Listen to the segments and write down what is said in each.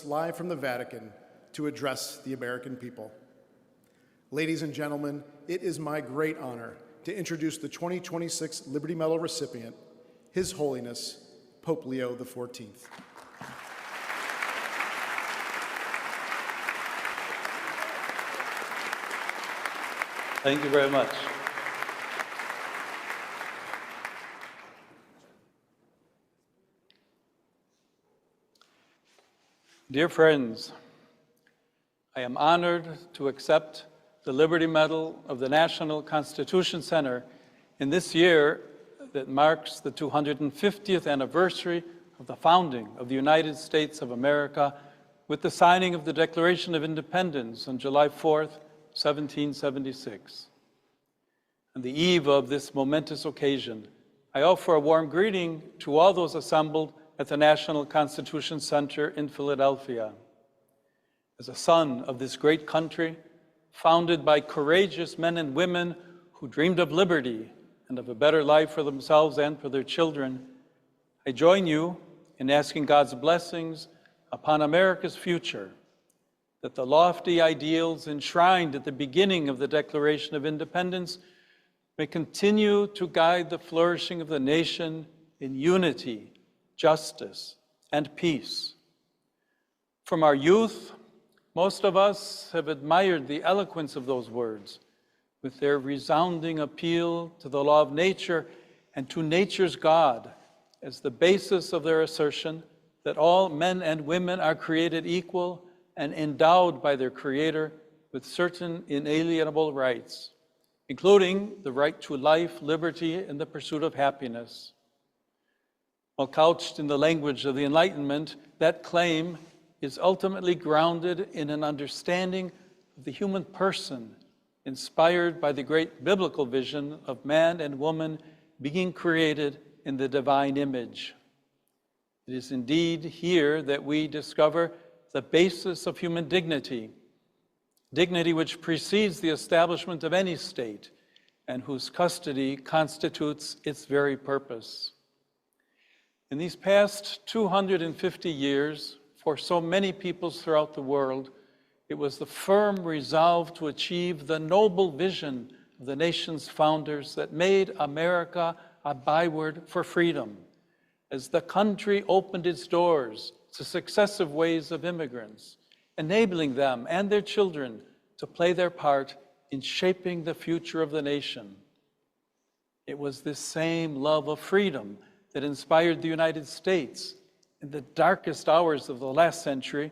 Live from the Vatican to address the American people. Ladies and gentlemen, it is my great honor to introduce the 2026 Liberty Medal recipient, His Holiness, Pope Leo XIV. Thank you very much. Dear friends, I am honored to accept the Liberty Medal of the National Constitution Center in this year that marks the 250th anniversary of the founding of the United States of America with the signing of the Declaration of Independence on July 4th, 1776. On the eve of this momentous occasion, I offer a warm greeting to all those assembled at the National Constitution Center in Philadelphia. As a son of this great country, founded by courageous men and women who dreamed of liberty and of a better life for themselves and for their children, I join you in asking God's blessings upon America's future, that the lofty ideals enshrined at the beginning of the Declaration of Independence may continue to guide the flourishing of the nation in unity, justice, and peace. From our youth, most of us have admired the eloquence of those words, with their resounding appeal to the law of nature and to nature's God as the basis of their assertion that all men and women are created equal and endowed by their Creator with certain inalienable rights, including the right to life, liberty, and the pursuit of happiness. While couched in the language of the Enlightenment, that claim is ultimately grounded in an understanding of the human person, inspired by the great biblical vision of man and woman being created in the divine image. It is indeed here that we discover the basis of human dignity, dignity which precedes the establishment of any state and whose custody constitutes its very purpose. In these past 250 years, for so many peoples throughout the world, it was the firm resolve to achieve the noble vision of the nation's founders that made America a byword for freedom, as the country opened its doors to successive waves of immigrants, enabling them and their children to play their part in shaping the future of the nation. It was this same love of freedom that inspired the United States in the darkest hours of the last century,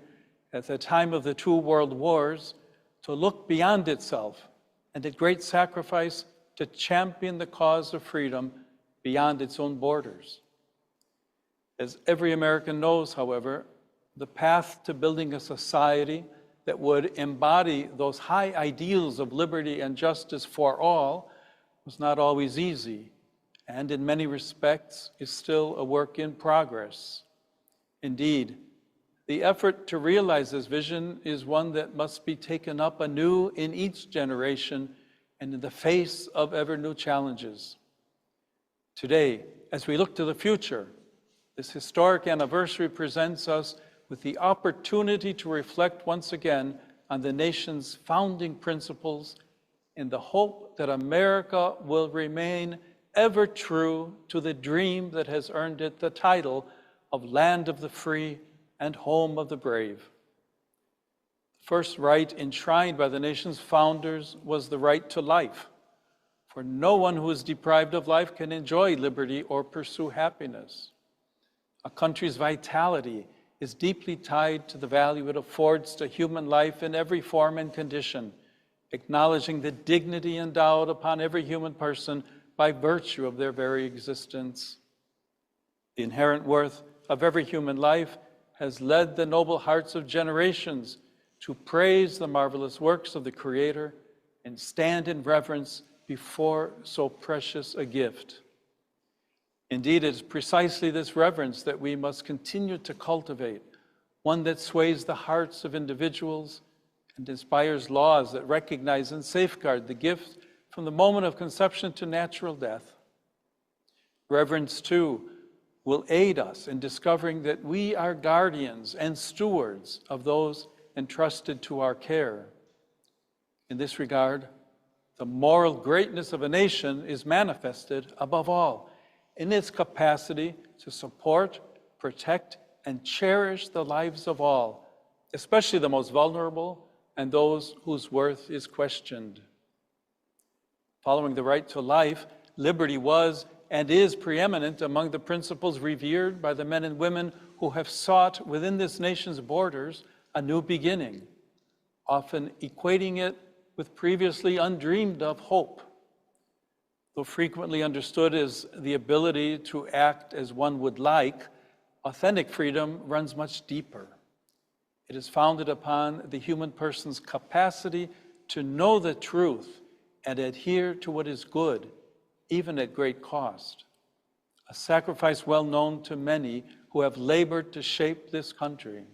at the time of the two world wars, to look beyond itself and at great sacrifice to champion the cause of freedom beyond its own borders. As every American knows, however, the path to building a society that would embody those high ideals of liberty and justice for all was not always easy, and in many respects is still a work in progress. Indeed, the effort to realize this vision is one that must be taken up anew in each generation and in the face of ever new challenges. Today, as we look to the future, this historic anniversary presents us with the opportunity to reflect once again on the nation's founding principles in the hope that America will remain ever true to the dream that has earned it the title of land of the free and home of the brave. The first right enshrined by the nation's founders was the right to life, for no one who is deprived of life can enjoy liberty or pursue happiness. A country's vitality is deeply tied to the value it affords to human life in every form and condition, acknowledging the dignity endowed upon every human person by virtue of their very existence. The inherent worth of every human life has led the noble hearts of generations to praise the marvelous works of the Creator and stand in reverence before so precious a gift. Indeed, it is precisely this reverence that we must continue to cultivate, one that sways the hearts of individuals and inspires laws that recognize and safeguard the gift from the moment of conception to natural death. Reverence, too, will aid us in discovering that we are guardians and stewards of those entrusted to our care. In this regard, the moral greatness of a nation is manifested, above all, in its capacity to support, protect, and cherish the lives of all, especially the most vulnerable and those whose worth is questioned. Following the right to life, liberty was and is preeminent among the principles revered by the men and women who have sought within this nation's borders a new beginning, often equating it with previously undreamed of hope. Though frequently understood as the ability to act as one would like, authentic freedom runs much deeper. It is founded upon the human person's capacity to know the truth and adhere to what is good, even at great cost. A sacrifice well known to many who have labored to shape this country.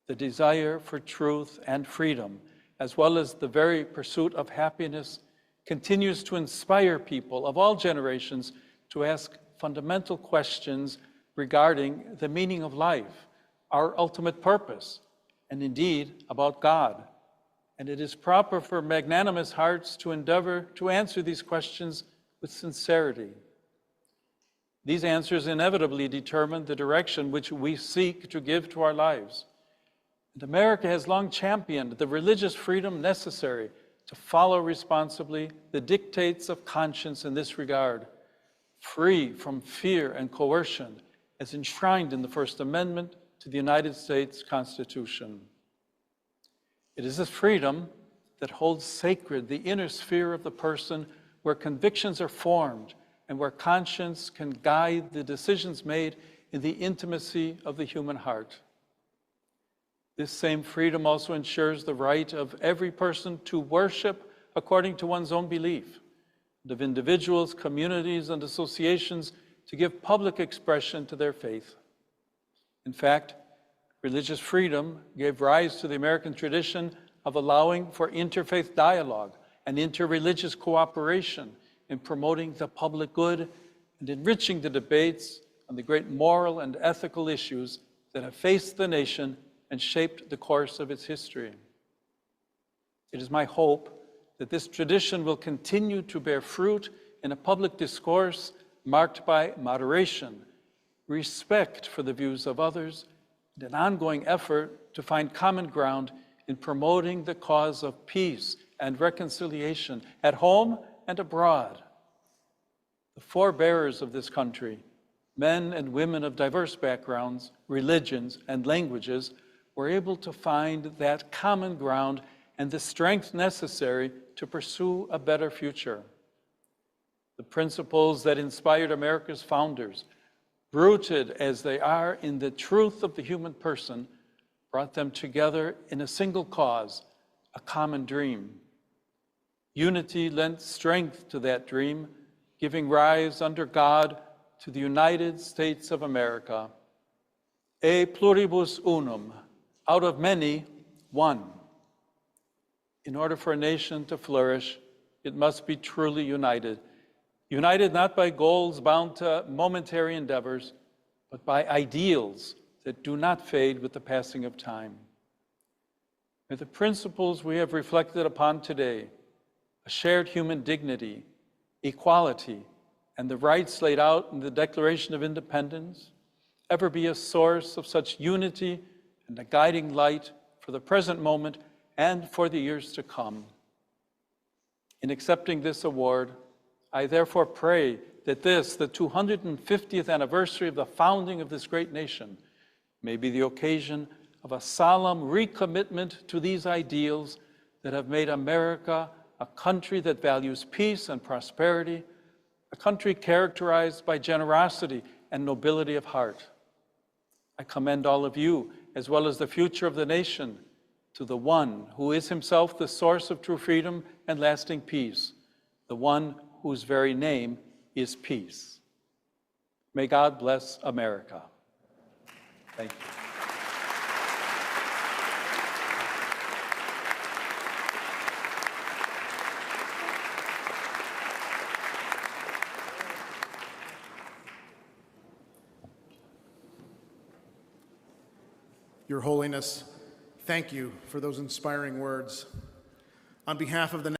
The desire for truth and freedom, as well as the very pursuit of happiness, continues to inspire people of all generations to ask fundamental questions regarding the meaning of life, our ultimate purpose, and indeed about God. And it is proper for magnanimous hearts to endeavor to answer these questions with sincerity. These answers inevitably determine the direction which we seek to give to our lives. And America has long championed the religious freedom necessary to follow responsibly the dictates of conscience in this regard, free from fear and coercion, as enshrined in the First Amendment to the United States Constitution. It is this freedom that holds sacred the inner sphere of the person, where convictions are formed and where conscience can guide the decisions made in the intimacy of the human heart. This same freedom also ensures the right of every person to worship according to one's own belief, and of individuals, communities, and associations to give public expression to their faith. In fact, religious freedom gave rise to the American tradition of allowing for interfaith dialogue and interreligious cooperation in promoting the public good and enriching the debates on the great moral and ethical issues that have faced the nation and shaped the course of its history. It is my hope that this tradition will continue to bear fruit in a public discourse marked by moderation, respect for the views of others, and an ongoing effort to find common ground in promoting the cause of peace and reconciliation at home and abroad. The forebearers of this country, men and women of diverse backgrounds, religions, and languages, were able to find that common ground and the strength necessary to pursue a better future. The principles that inspired America's founders, rooted as they are in the truth of the human person, brought them together in a single cause, a common dream. Unity lent strength to that dream, giving rise under God to the United States of America. E pluribus unum, out of many, one. In order for a nation to flourish, it must be truly united. United not by goals bound to momentary endeavors, but by ideals that do not fade with the passing of time. May the principles we have reflected upon today, a shared human dignity, equality, and the rights laid out in the Declaration of Independence, ever be a source of such unity and a guiding light for the present moment and for the years to come. In accepting this award, I therefore pray that this, the 250th anniversary of the founding of this great nation, may be the occasion of a solemn recommitment to these ideals that have made America a country that values peace and prosperity, a country characterized by generosity and nobility of heart. I commend all of you, as well as the future of the nation, to the one who is himself the source of true freedom and lasting peace, the one whose very name is peace. May God bless America. Thank you. Your Holiness, thank you for those inspiring words. On behalf of the